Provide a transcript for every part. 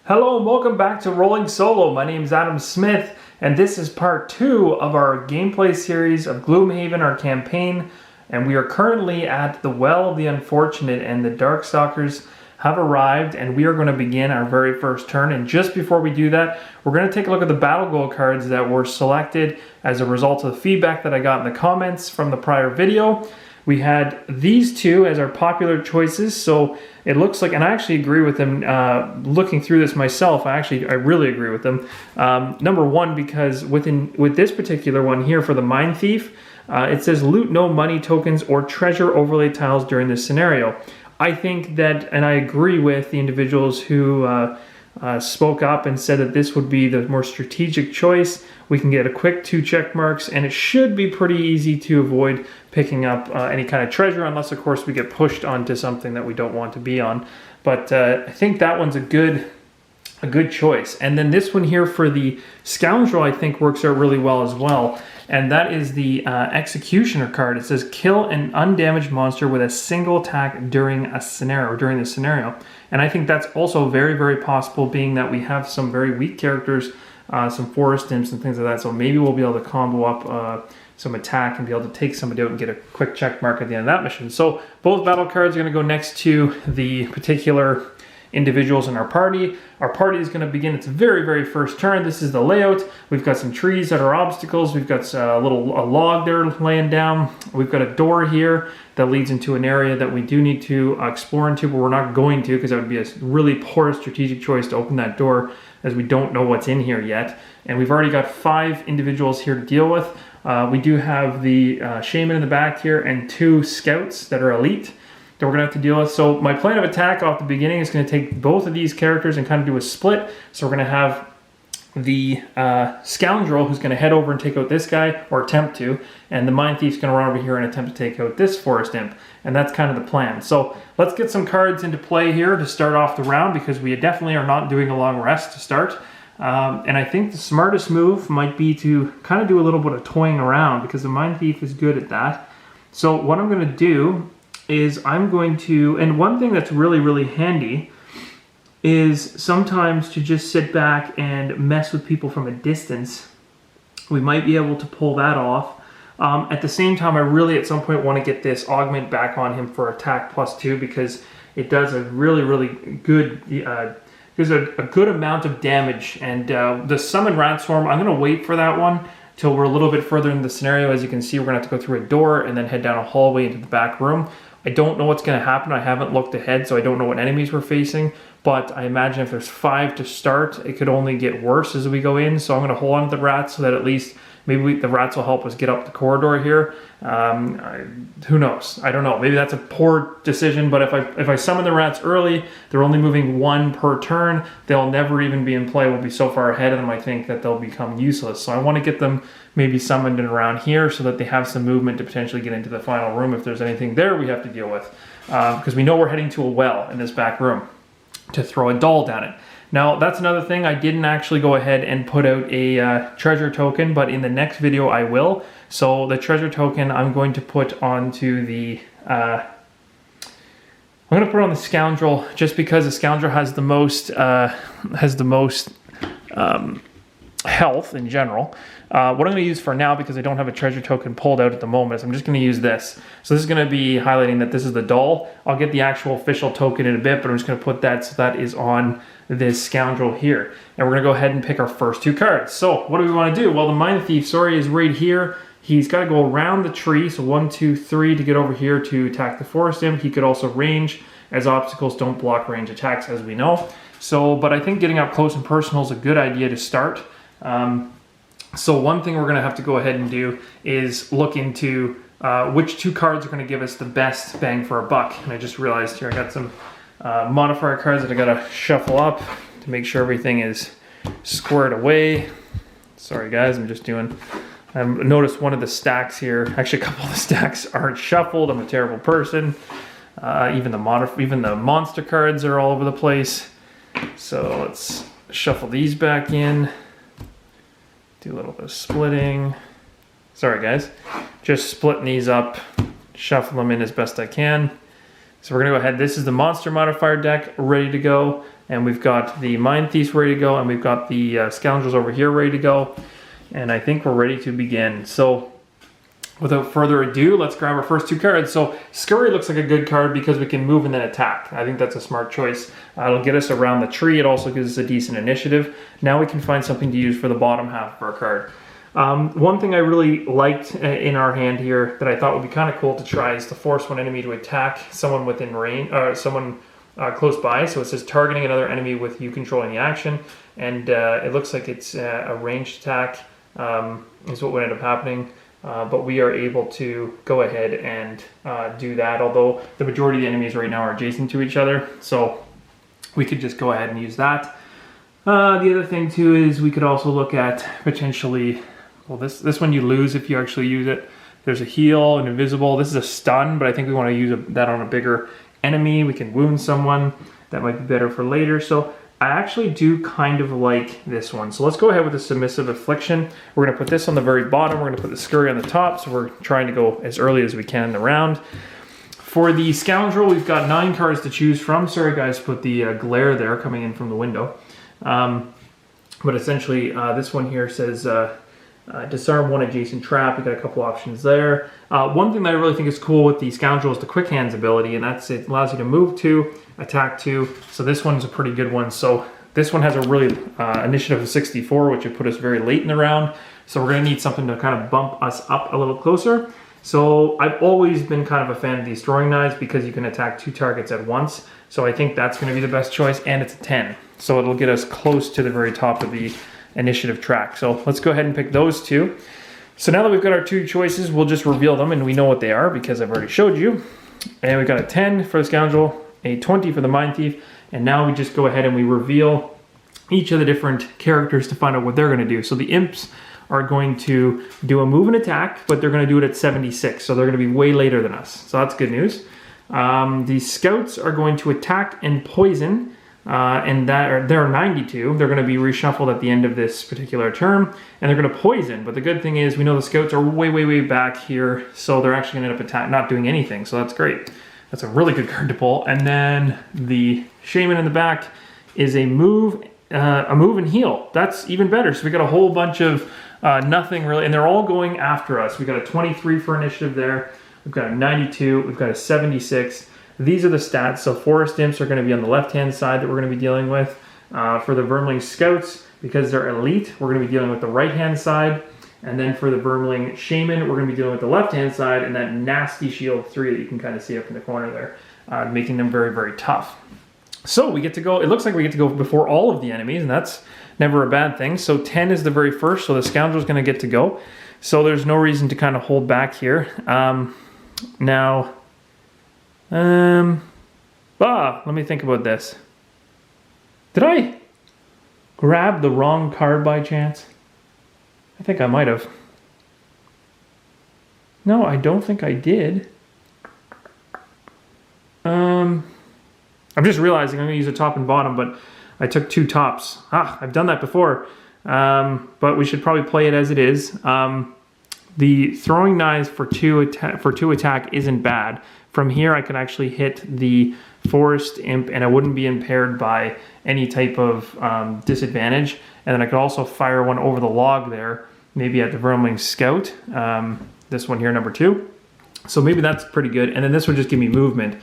Hello and welcome back to Rolling Solo. My name is Adam Smith and this is part 2 of our gameplay series of Gloomhaven, our campaign. And we are currently at the Well of the Unfortunate and the Darkstalkers have arrived and we are going to begin our very first turn. And just before we do that, we're going to take a look at the battle goal cards that were selected as a result of the feedback that I got in the comments from the prior video. We had these two as our popular choices, so it looks like, and I actually agree with them, looking through this myself, I really agree with them. Number one, because with this particular one here for the Mind Thief, it says loot no money tokens or treasure overlay tiles during this scenario. I think that, and I agree with the individuals who spoke up and said that this would be the more strategic choice. We can get a quick 2 check marks and it should be pretty easy to avoid picking up any kind of treasure, unless of course we get pushed onto something that we don't want to be on. But I think that one's a good choice. And then this one here for the Scoundrel I think works out really well as well. And that is the Executioner card. It says kill an undamaged monster with a single attack during the scenario. And I think that's also very, very possible, being that we have some very weak characters, some forest imps and things like that. So maybe we'll be able to combo up some attack and be able to take somebody out and get a quick check mark at the end of that mission. So both battle cards are going to go next to the particular individuals in our party. Our party is going to begin its very, very first turn. This is the layout. We've got some trees that are obstacles. We've got a log there laying down. We've got a door here that leads into an area that we do need to explore into, but we're not going to, because that would be a really poor strategic choice to open that door, as we don't know what's in here yet. And we've already got 5 individuals here to deal with. We do have the shaman in the back here and 2 scouts that are elite that we're going to have to deal with. So my plan of attack off the beginning is going to take both of these characters and kind of do a split. So we're going to have the Scoundrel who's going to head over and take out this guy, or attempt to, and the Mind Thief's going to run over here and attempt to take out this Forest Imp. And that's kind of the plan. So let's get some cards into play here to start off the round, because we definitely are not doing a long rest to start. And I think the smartest move might be to kind of do a little bit of toying around, because the Mind Thief is good at that. So what I'm going to do is I'm going to, and one thing that's really, really handy is sometimes to just sit back and mess with people from a distance. We might be able to pull that off. At the same time, I really at some point want to get this augment back on him for attack +2, because it does a really, really good, there's a good amount of damage. And the Summon Rat Swarm, I'm going to wait for that one till we're a little bit further in the scenario. As you can see, we're going to have to go through a door and then head down a hallway into the back room. I don't know what's going to happen. I haven't looked ahead, so I don't know what enemies we're facing. But I imagine if there's 5 to start, it could only get worse as we go in. So I'm going to hold on to the rats so that at least maybe the rats will help us get up the corridor here. Who knows? I don't know. Maybe that's a poor decision, but if I summon the rats early, they're only moving 1 per turn. They'll never even be in play. We'll be so far ahead of them, I think, that they'll become useless. So I want to get them maybe summoned in around here so that they have some movement to potentially get into the final room if there's anything there we have to deal with. Because we know we're heading to a well in this back room to throw a doll down it. Now, that's another thing. I didn't actually go ahead and put out a treasure token, but in the next video I will. So the treasure token I'm going to put onto the... I'm going to put on the Scoundrel, just because the Scoundrel has the most health in general. What I'm going to use for now, because I don't have a treasure token pulled out at the moment, is I'm just going to use this. So this is going to be highlighting that this is the doll. I'll get the actual official token in a bit, but I'm just going to put that so that is on this Scoundrel here. And we're going to go ahead and pick our first 2 cards. So what do we want to do? Well, the Mind Thief, is right here. He's got to go around the tree, so 1, 2, 3 to get over here to attack the Forest Imp. He could also range, as obstacles don't block range attacks, as we know. So, but I think getting up close and personal is a good idea to start. So one thing we're going to have to go ahead and do is look into which 2 cards are going to give us the best bang for our buck. And I just realized here I got some modifier cards that I got to shuffle up to make sure everything is squared away. Sorry guys, I noticed one of the stacks here, actually a couple of the stacks aren't shuffled. I'm a terrible person. Even the monster cards are all over the place. So let's shuffle these back in. Do a little bit of splitting. Sorry guys, just splitting these up, shuffle them in as best I can. So we're gonna go ahead, this is the monster modifier deck ready to go. and we've got the Mind Thieves ready to go, and we've got the Scoundrels over here ready to go. And I think we're ready to begin. So without further ado, let's grab our first two cards. So Scurry looks like a good card because we can move and then attack. I think that's a smart choice. It'll get us around the tree. It also gives us a decent initiative. Now we can find something to use for the bottom half of our card. One thing I really liked in our hand here that I thought would be kind of cool to try is to force one enemy to attack someone within range, or someone close by. So it says targeting another enemy with you controlling the action, and it looks like it's a ranged attack is what would end up happening. But we are able to go ahead and do that, although the majority of the enemies right now are adjacent to each other. So we could just go ahead and use that. The other thing too is we could also look at potentially, well, this one you lose if you actually use it. There's a heal, an invisible. This is a stun, but I think we want to use that on a bigger enemy. We can wound someone. That might be better for later. So I actually do kind of like this one. So let's go ahead with the Submissive Affliction. We're going to put this on the very bottom. We're going to put the Scurry on the top. So we're trying to go as early as we can in the round. For the Scoundrel, we've got 9 cards to choose from. Sorry guys, put the glare there coming in from the window. But essentially, this one here says disarm one adjacent trap. We've got a couple options there. One thing that I really think is cool with the Scoundrel is the Quick Hands ability, and that's it allows you to move 2, attack 2. So this one's a pretty good one. So this one has a really initiative of 64, which would put us very late in the round. So we're going to need something to kind of bump us up a little closer. So I've always been kind of a fan of these throwing knives because you can attack 2 targets at once. So I think that's going to be the best choice, and it's a 10. So it'll get us close to the very top of the initiative track. So let's go ahead and pick those 2. So now that we've got our 2 choices, we'll just reveal them, and we know what they are because I've already showed you. And we've got a 10 for the Scoundrel, a 20 for the Mind Thief, and now we just go ahead and we reveal each of the different characters to find out what they're going to do. So the Imps are going to do a move and attack, but they're going to do it at 76, so they're going to be way later than us. So that's good news. The Scouts are going to attack and poison, and they're 92. They're going to be reshuffled at the end of this particular term, and they're going to poison. But the good thing is we know the Scouts are way, way, way back here, so they're actually going to end up not doing anything, so that's great. That's a really good card to pull. And then the Shaman in the back is a move and heal. That's even better. So we got a whole bunch of nothing really, and they're all going after us. We got a 23 for initiative there. We've got a 92. We've got a 76. These are the stats. So Forest Imps are going to be on the left-hand side that we're going to be dealing with. For the Vermling Scouts, because they're elite, we're going to be dealing with the right-hand side. And then for the Vermling Shaman, we're going to be dealing with the left-hand side and that nasty shield 3 that you can kind of see up in the corner there, making them very, very tough. So we get to go, it looks like we get to go before all of the enemies, and that's never a bad thing. So 10 is the very first, so the Scoundrel's going to get to go. So there's no reason to kind of hold back here. Now, let me think about this. Did I grab the wrong card by chance? I think I might have. No, I don't think I did. I'm just realizing I'm going to use a top and bottom, but I took 2 tops. I've done that before. But we should probably play it as it is. The throwing knives for 2 attack isn't bad. From here, I can actually hit the Forest Imp, and I wouldn't be impaired by any type of disadvantage. And then I could also fire one over the log there, maybe at the Vermling Scout. This one here, number 2. So maybe that's pretty good. And then this would just give me movement.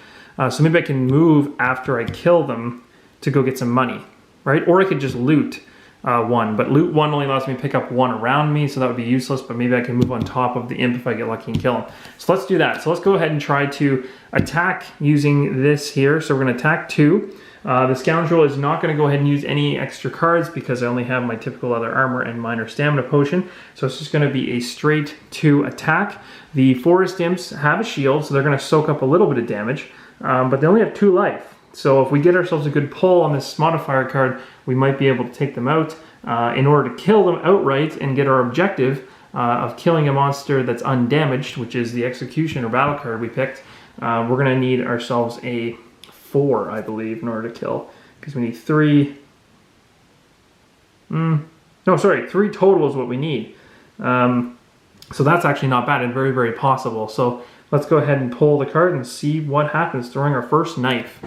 So maybe I can move after I kill them to go get some money, right? Or I could just loot 1. But loot 1 only allows me to pick up 1 around me, so that would be useless. But maybe I can move on top of the Imp if I get lucky and kill him. So let's do that. So let's go ahead and try to attack using this here. So we're going to attack 2. The Scoundrel is not going to go ahead and use any extra cards because I only have my typical leather armor and minor stamina potion. So it's just going to be a straight 2 attack. The Forest Imps have a shield, so they're going to soak up a little bit of damage. But they only have 2 life. So if we get ourselves a good pull on this modifier card, we might be able to take them out. In order to kill them outright and get our objective of killing a monster that's undamaged, which is the Execution or battle card we picked, we're going to need ourselves a 4, I believe, in order to kill. Because we need 3. No, sorry, 3 total is what we need. So that's actually not bad and very, very possible. So let's go ahead and pull the card and see what happens throwing our first knife.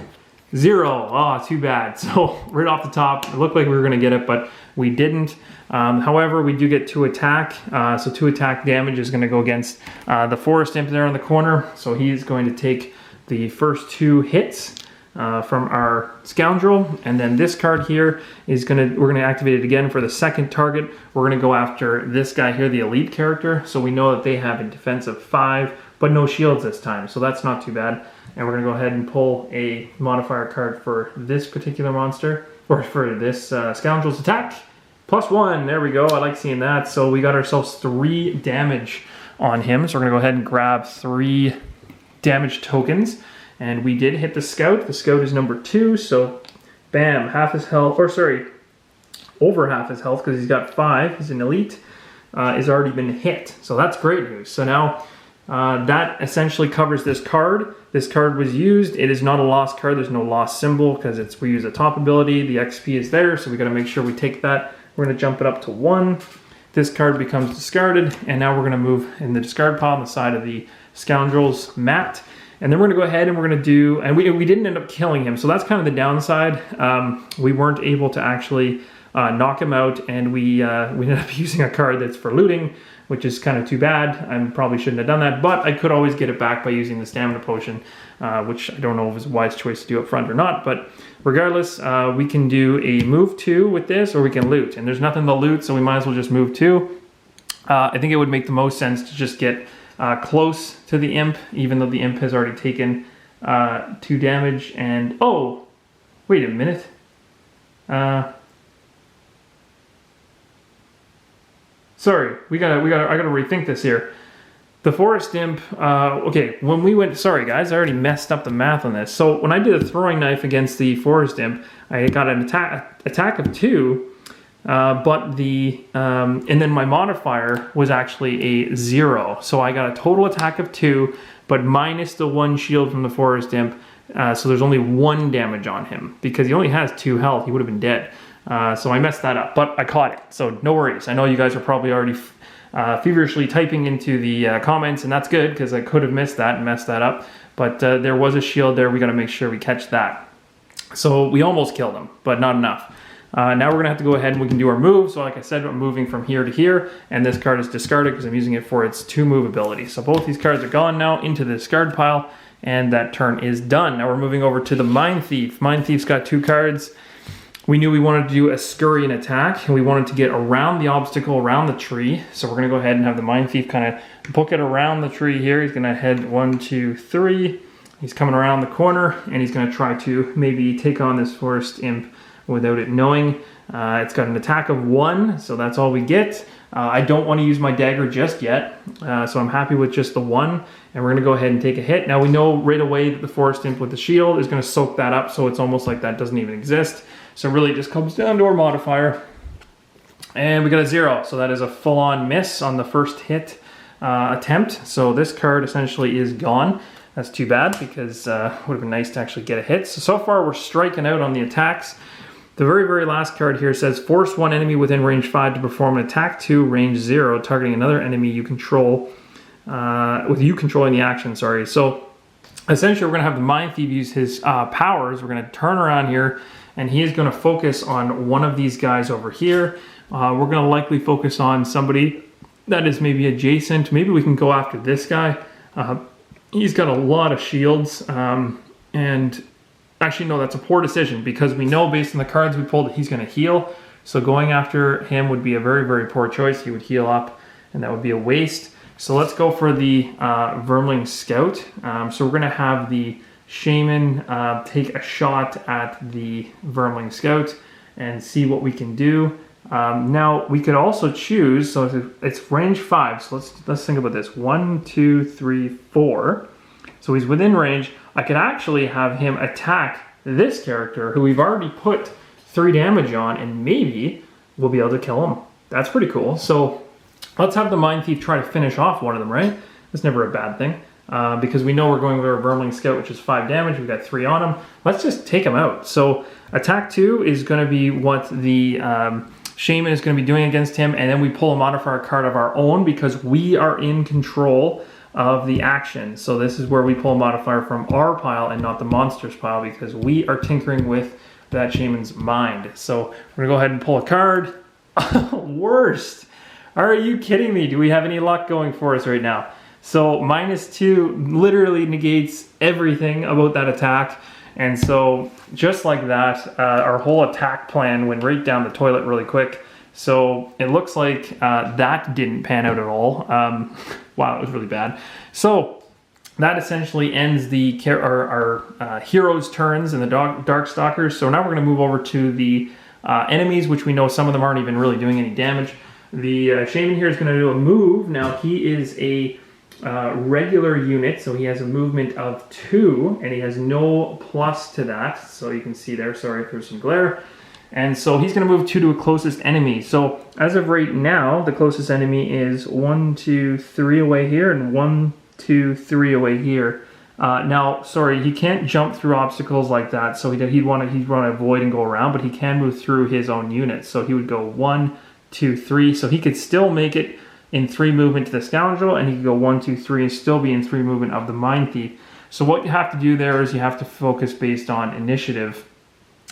0. Oh, too bad. So right off the top, it looked like we were going to get it, but we didn't. However, we do get 2 attack. So 2 attack damage is going to go against the Forest Imp there in the corner. So he's going to take the first 2 hits from our Scoundrel. And then this card here is we're going to activate it again for the second target. We're going to go after this guy here, the Elite character. So we know that they have a defense of 5, but no shields this time. So that's not too bad. And we're going to go ahead and pull a modifier card for this particular monster, or for this Scoundrel's attack. +1, there we go, I like seeing that. So we got ourselves 3 damage on him. So we're going to go ahead and grab 3 damage tokens. And we did hit the Scout. The Scout is number 2, so bam, half his health, or sorry, over half his health, because he's got 5, he's an Elite, has already been hit. So that's great news. So now that essentially covers this card. This card was used. It is not a lost card. There's no lost symbol because we use a top ability. The XP is there, so we got to make sure we take that. We're going to jump it up to 1. This card becomes discarded, and now we're going to move in the discard pile on the side of the Scoundrel's mat. And then we're going to go ahead and we're going to do, and we didn't end up killing him, so that's kind of the downside. We weren't able to actually knock him out, and we ended up using a card that's for looting, which is kind of too bad. I probably shouldn't have done that, but I could always get it back by using the stamina potion, which I don't know if it's a wise choice to do up front or not, but regardless, we can do a move 2 with this, or we can loot, and there's nothing to loot, so we might as well just move 2. I think it would make the most sense to just get close to the Imp, even though the Imp has already taken 2 damage, and oh, wait a minute. Sorry, I gotta rethink this here. The Forest Imp, okay, when we went, sorry guys, I already messed up the math on this. So when I did a throwing knife against the Forest Imp, I got an attack of 2, but and then my modifier was actually a 0. So I got a total attack of 2, but minus the 1 shield from the Forest Imp. So there's only 1 damage on him because he only has 2 health. He would have been dead. So I messed that up, but I caught it. So no worries. I know you guys are probably already feverishly typing into the comments, and that's good because I could have missed that and messed that up. But there was a shield there. We got to make sure we catch that. So we almost killed him, but not enough. Now we're going to have to go ahead and we can do our move. So like I said, I'm moving from here to here, and this card is discarded because I'm using it for its 2 move ability. So both these cards are gone now into the discard pile, and that turn is done. Now we're moving over to the Mind Thief. Mind Thief's got 2 cards. We knew we wanted to do a scurry and attack, and we wanted to get around the obstacle, around the tree. So we're going to go ahead and have the Mind Thief kind of book it around the tree here. He's going to head 1, 2, 3. He's coming around the corner, and he's going to try to maybe take on this Forest Imp without it knowing. It's got an attack of 1, so that's all we get. I don't want to use my dagger just yet, so I'm happy with just the 1, and we're going to go ahead and take a hit. Now we know right away that the Forest Imp with the shield is going to soak that up, so it's almost like that doesn't even exist. So really it just comes down to our modifier, and we got a 0, so that is a full-on miss on the first hit attempt. So this card essentially is gone. That's too bad because it would have been nice to actually get a hit. So far we're striking out on the attacks. The very, very last card here says, force 1 enemy within range 5 to perform an attack 2, range 0, targeting another enemy you control, with you controlling the action, sorry. So essentially we're going to have the Mind Thief use his powers. We're going to turn around here, and he is going to focus on one of these guys over here. We're going to likely focus on somebody that is maybe adjacent. Maybe we can go after this guy. He's got a lot of shields, and actually, no, that's a poor decision because we know based on the cards we pulled that he's going to heal. So going after him would be a very, very poor choice. He would heal up, and that would be a waste. So let's go for the Vermling Scout. So we're going to have the Shaman take a shot at the Vermling Scout and see what we can do. Now, we could also choose, so it's range 5. So let's think about this. 1, 2, 3, 4. So he's within range. I could actually have him attack this character who we've already put 3 damage on, and maybe we'll be able to kill him. That's pretty cool. So let's have the Mind Thief try to finish off one of them, right? That's never a bad thing. Because we know we're going with our Vermling Scout, which is 5 damage. We've got 3 on him. Let's just take him out. So attack 2 is going to be what the Shaman is going to be doing against him, and then we pull a modifier card of our own because we are in control of the action. So this is where we pull a modifier from our pile and not the monster's pile, because we are tinkering with that shaman's mind. So we're gonna go ahead and pull a card. Worst. Are you kidding me? Do we have any luck going for us right now? So -2 literally negates everything about that attack. And so just like that, our whole attack plan went right down the toilet really quick. So it looks like that didn't pan out at all. Wow, it was really bad. So that essentially ends our heroes' turns in the Darkstalkers. So now we're going to move over to the enemies, which we know some of them aren't even really doing any damage. The Shaman here is going to do a move. Now he is a regular unit, so he has a movement of 2, and he has no plus to that. So you can see there, sorry if there's some glare. And so he's going to move 2 to a closest enemy. So as of right now, the closest enemy is 1, 2, 3 away here, and 1, 2, 3 away here. Now, sorry, he can't jump through obstacles like that, so he'd want to avoid and go around, but he can move through his own units. So he would go 1, 2, 3. So he could still make it in 3 movement to the Scoundrel, and he could go 1, 2, 3 and still be in 3 movement of the Mind Thief. So what you have to do there is you have to focus based on initiative.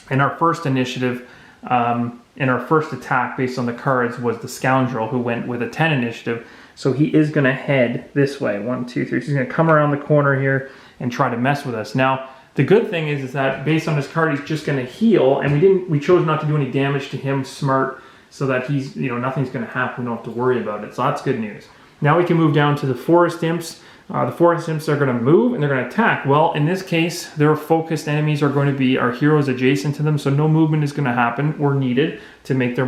In our first initiative, in our first attack based on the cards was the Scoundrel, who went with a 10 initiative. So he is going to head this way, 1, 2, 3. So he's going to come around the corner here and try to mess with us. Now, the good thing is that based on his card, he's just going to heal, and we chose not to do any damage to him, smart, so that he's, nothing's going to happen. We don't have to worry about it. So that's good news. Now we can move down to the Forest Imps. The Forest Imps are going to move and they're going to attack. Well, in this case, their focused enemies are going to be our heroes adjacent to them, so no movement is going to happen or needed to make their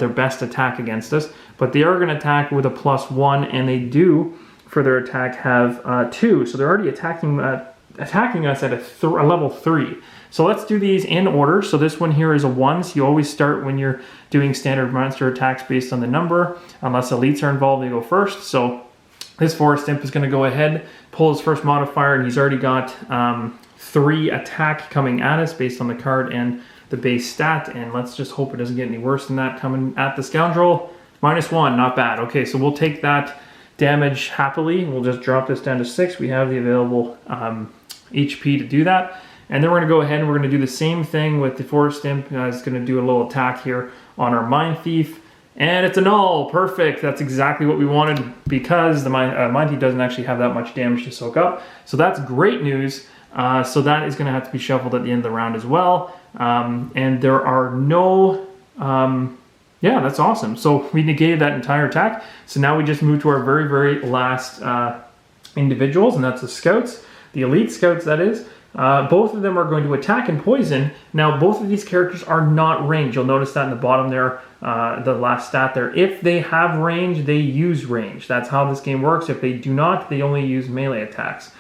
best attack against us. But they are going to attack with a +1, and they do, for their attack, have 2. So they're already attacking us at a level 3. So let's do these in order. So this one here is a 1, so you always start when you're doing standard monster attacks based on the number. Unless elites are involved, they go first. So this Forest Imp is going to go ahead, pull his first modifier, and he's already got 3 attack coming at us based on the card and the base stat. And let's just hope it doesn't get any worse than that coming at the Scoundrel. -1, not bad. Okay, so we'll take that damage happily. We'll just drop this down to 6. We have the available HP to do that. And then we're going to go ahead and we're going to do the same thing with the Forest Imp. It's going to do a little attack here on our Mind Thief. And it's a null. Perfect. That's exactly what we wanted, because the Mind Thief doesn't actually have that much damage to soak up. So that's great news. So that is going to have to be shuffled at the end of the round as well. And there are no... yeah, that's awesome. So we negated that entire attack. So now we just move to our very, very last individuals, and that's the Scouts. The Elite Scouts, that is. Both of them are going to attack and poison. Now, both of these characters are not ranged. You'll notice that in the bottom there, the last stat there. If they have range, they use range. That's how this game works. If they do not, they only use melee attacks.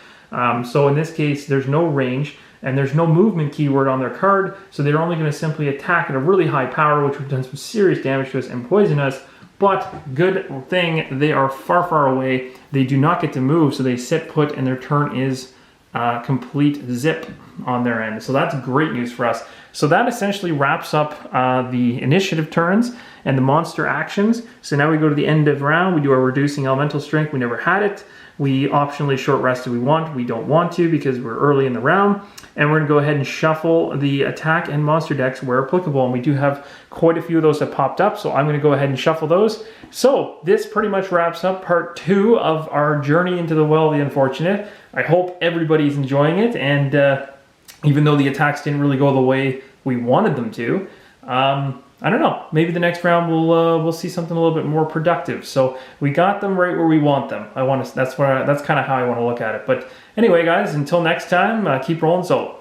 So in this case, there's no range, and there's no movement keyword on their card, so they're only going to simply attack at a really high power, which would have done some serious damage to us and poison us. But good thing, they are far, far away. They do not get to move, so they sit put, and their turn is complete zip on their end. So that's great news for us. So that essentially wraps up the initiative turns and the monster actions. So now we go to the end of round. We do our reducing elemental strength. We never had it. We optionally short rest if we want. We don't want to because we're early in the round. And we're going to go ahead and shuffle the attack and monster decks where applicable. And we do have quite a few of those that popped up. So I'm going to go ahead and shuffle those. So this pretty much wraps up part 2 of our journey into the Well of the Unfortunate. I hope everybody's enjoying it. And even though the attacks didn't really go the way we wanted them to, I don't know. Maybe the next round we'll see something a little bit more productive. So we got them right where we want them. That's kind of how I want to look at it. But anyway, guys, until next time, keep rolling solo.